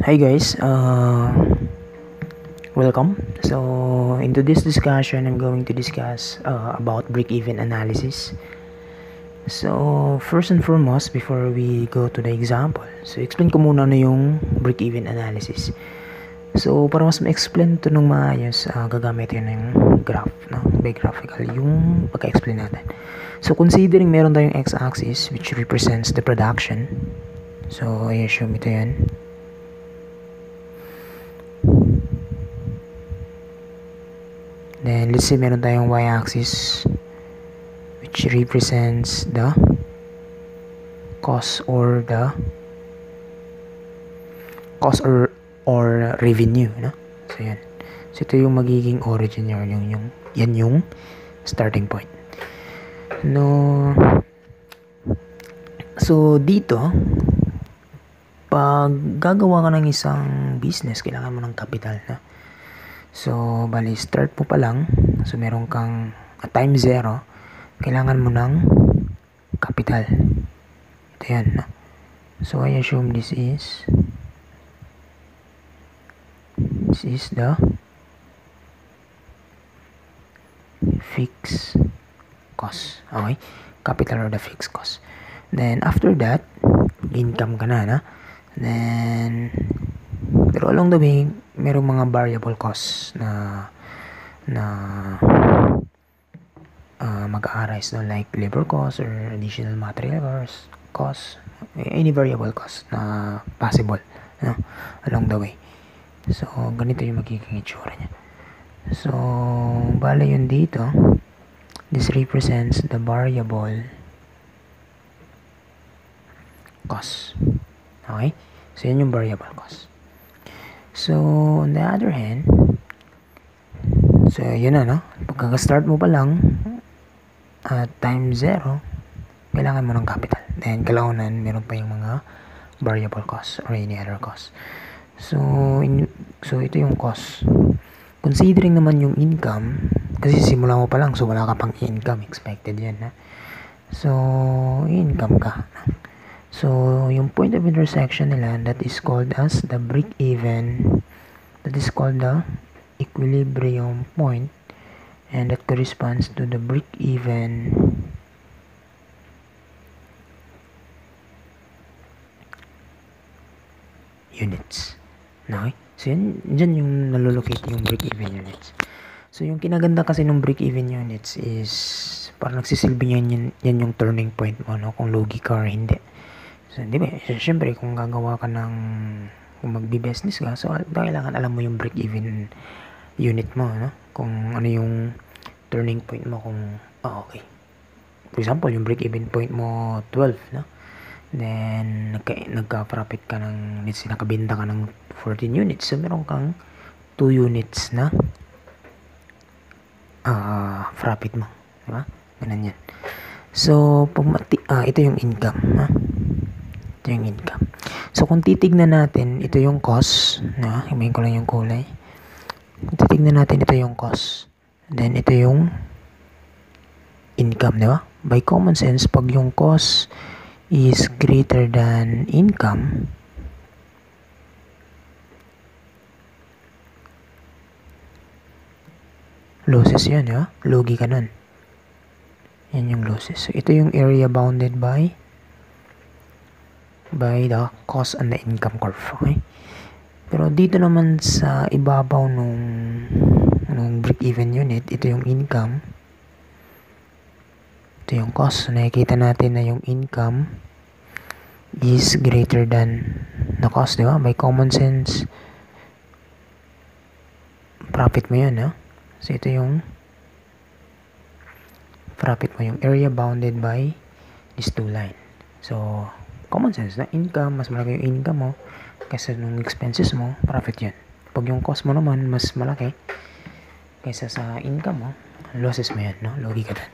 Hi guys, welcome. So into this discussion, I'm going to discuss about break-even analysis. So first and foremost, before we go to the example, so explain ko muna ano yung break-even analysis. So para mas ma-explain to ng maayos, gagamit yun ng graph, no? By graphical, yung pagka-explain natin. So considering meron tayong x-axis which represents the production. So I assume ito yan. Then let's say meron tayong y-axis which represents the cost or revenue, no? So yan. So ito yung magiging origin niya, yan yung starting point. No. So dito pag gagawa ka ng isang business, kailangan mo ng capital, no? So, bali, start mo pa lang. So, meron kang time 0. Kailangan mo ng capital. Ito yan. No? So, I assume this is the fixed cost. Okay? Capital or the fixed cost. Then, after that, income ka na. Then, pero along the way, merong mga variable costs na mag-arise, no? Like labor cost or additional material cost, any variable cost na possible, no? Along the way. So, ganito yung magiging itsura niya. So, bale yun dito. This represents the variable cost. Okay? So, yun yung variable cost. So, on the other hand, so, yun na, no? Pagka-start mo pa lang, time 0, kailangan mo ng capital. Then, kailangan meron pa yung mga variable cost or any other cost. So, ito yung cost. Considering naman yung income, kasi simula mo pa lang, so wala ka pang income, expected yan, ha? So, income ka. So, yung point of intersection nila, that is called as the break-even. That is called the equilibrium point. And that corresponds to the break-even units. Okay? So, dyan yung nalolocate yung break-even units. So, yung kinaganda kasi ng break-even units is parang nagsisilbi yan yung turning point mo, no? Kung lugi ka or hindi. So, di ba? Siyempre, kung gagawa ka kung magbi-business ka, so, kailangan alam mo yung break-even unit mo, no? Kung ano yung turning point mo, kung, okay. For example, yung break-even point mo, 12, no? Then, nagka-profit ka let's say, nakabenta ka ng 14 units. So, meron kang 2 units na profit mo. Diba? Ganun yan. So, ito yung income, ha? Ito yung income. So, kung titignan natin, ito yung cost. Himayin ko lang yung kulay. Kung titignan natin, ito yung cost. Then, ito yung income, di ba? By common sense, pag yung cost is greater than income, losses yun, di ba? Lugi ka nun. Yan yung losses. So, ito yung area bounded by the cost and the income curve. Okay? Pero dito naman sa ibabaw nung break-even unit, ito yung income. Ito yung cost. So, nakikita natin na yung income is greater than the cost, di ba? By common sense, profit mo yun, no? So, ito yung profit mo, yung area bounded by these two line. So, common sense na income, mas malaki yung income mo kaysa nung expenses mo, profit yun. Pag yung cost mo naman, mas malaki kaysa sa income mo, losses mo yan, no? Logi ka dun.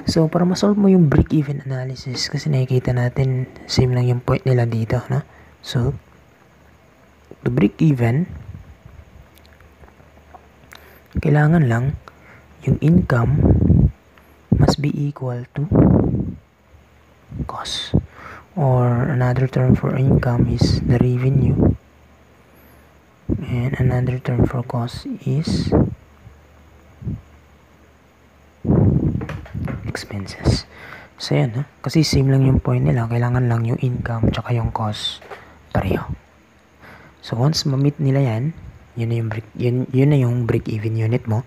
So, para ma-solve mo yung break-even analysis, kasi nakikita natin, same lang yung point nila dito, no? So, to break even, kailangan lang yung income must be equal to cost. Or another term for income is the revenue And another term for cost is expenses. So yan, kasi same lang yung point nila, kailangan lang yung income tsaka yung cost pareho. So once ma-meet nila yan, yun na yung break even unit mo,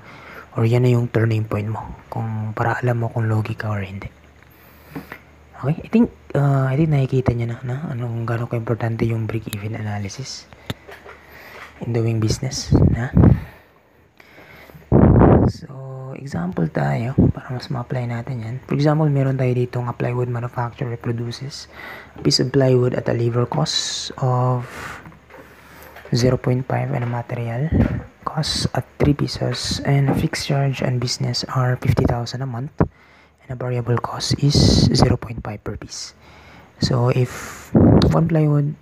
or yan na yung turning point mo, kung para alam mo kung logi ka or hindi. Okay, I think nakikita niyo na anong gano'ng ka-importante yung break even analysis in doing business, na. So, example tayo, para mas ma-apply natin yan. For example, meron tayo dito ng plywood manufacturer produces a piece of plywood at a labor cost of 0.5 and a material cost at 3 pesos, and a fixed charge and business are 50,000 a month, and a variable cost is 0.5 per piece. So, if one plywood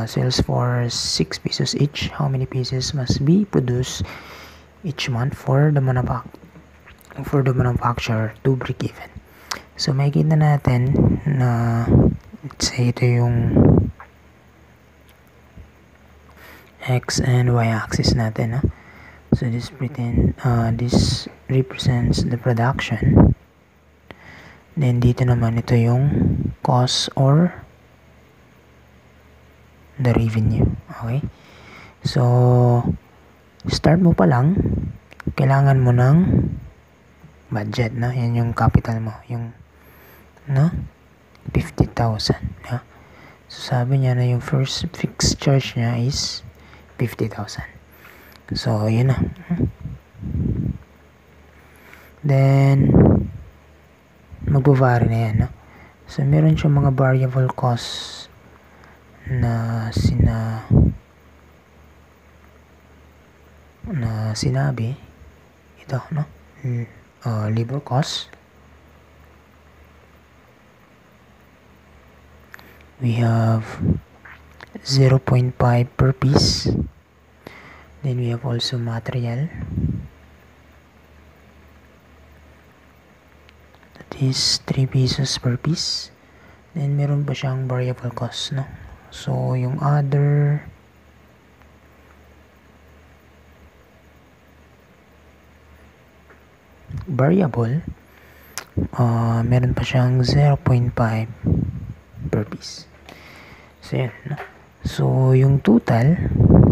sells for 6 pesos each, how many pieces must be produced each month for the manufacturer to break even? So makikita natin na, let's say ito yung x and y axis natin, so this represents the production, then dito naman ito yung cost or the revenue. Okay, so start mo pa lang, kailangan mo ng budget, yan yung capital mo, yung 50,000. So sabi niya na yung first fixed charge niya is 50,000. So yun na. Then magbo-vary na yan, so meron siyang mga variable costs na sinabi ito, labor cost, we have 0.5 per piece, then we have also material, that is 3 pesos per piece, then meron pa siyang variable cost, so yung other variable, meron pa siyang 0.5 per piece. So yan, so yung total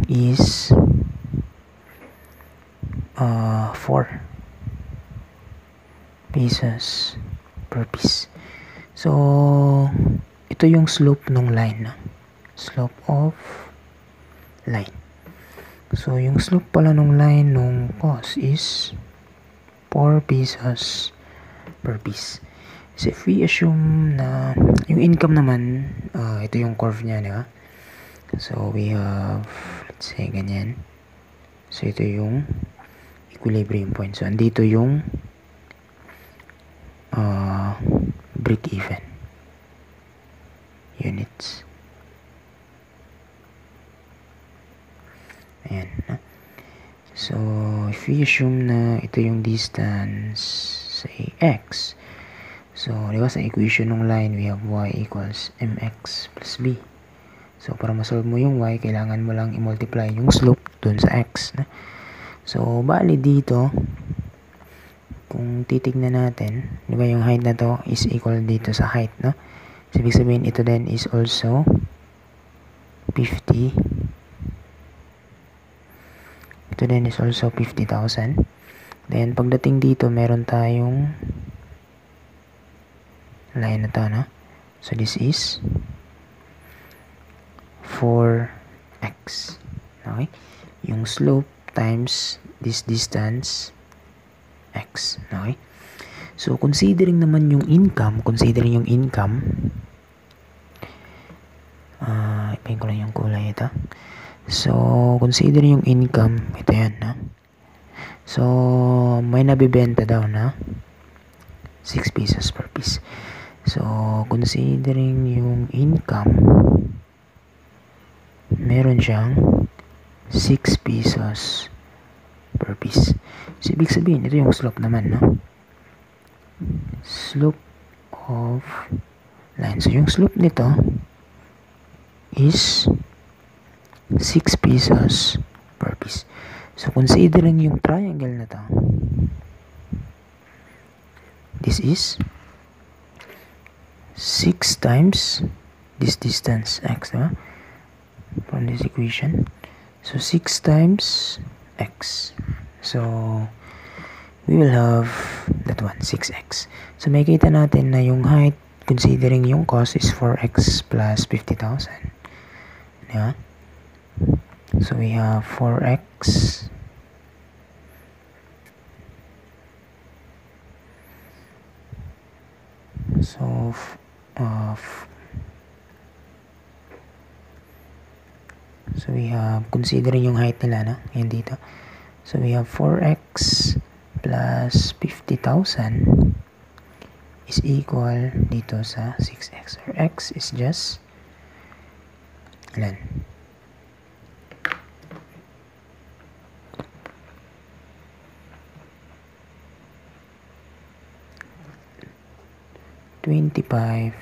is 4 pesos per piece. So ito yung slope ng line, slope of line. So yung slope pala ng line ng cost is 4 pesos per piece. So if we assume na yung income naman, ito yung curve niya, diba? So we have, let's say ganyan. So ito yung equilibrium point. So andito yung break even units. Ayan, so if we assume na ito yung distance, say x, so diba sa equation ng line we have y equals mx plus b. So para masolve mo yung y, kailangan mo lang i-multiply yung slope dun sa x, so bali dito kung titignan natin, diba yung height na to is equal dito sa height, so ibig sabihin ito din is also 50. Ito din is also 50,000. Then pagdating dito, meron tayong line na to, so this is 4x. Okay, yung slope times this distance x. Okay, so considering naman yung income, ipahin ko lang yung kulay ito. So consider yung income, ito yan, so may nabibenta daw na 6 pesos per piece. So considering yung income, meron siyang 6 pesos per piece. So ibig sabihin, ito yung slope naman, slope of line. So yung slope nito is 6 pesos So, considering yung triangle na to, this is 6 times this distance, x, diba? From this equation. So, 6 times x. So, we will have that one, 6x. So, makikita natin na yung height, considering yung cost, is 4x plus 50,000. Yeah. So, we have 4x so we have, considering yung height nila, no? Yan dito. So, we have 4x plus 50,000 is equal dito sa 6x. Or x is just, ilan? 25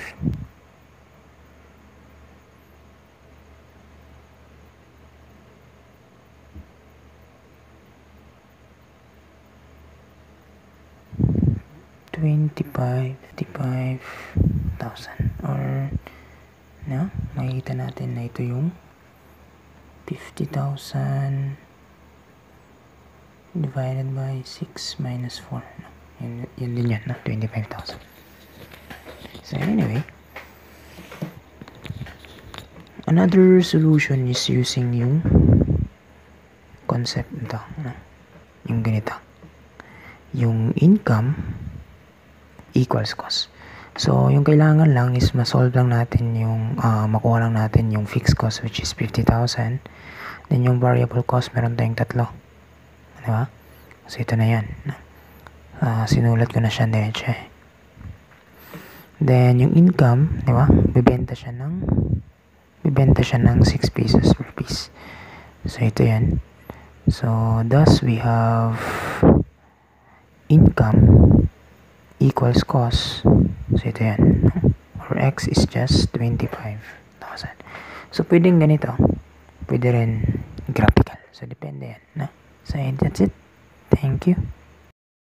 55,000 or no, makikita natin na ito yung 50,000 divided by 6 minus 4, no? Yun din yan, no? 25,000. So anyway, another solution is using yung concept nito, no? Yung ganito, yung income equals cost. So, yung kailangan lang is ma-solve lang natin yung, makuha lang natin yung fixed cost, which is 50,000. Then, yung variable cost, meron tayong tatlo. Diba? So, ito na yan. Sinulat ko na siya diretso. Then, yung income, diba? Bibenta siya ng 6 pesos per piece. So, ito yan. So, thus, we have income equals cost. So, ito yan. Or x is just 25,000. So, pwedeng ganito. Pwede rin graphical. So, depende yan. No? So, that's it. Thank you.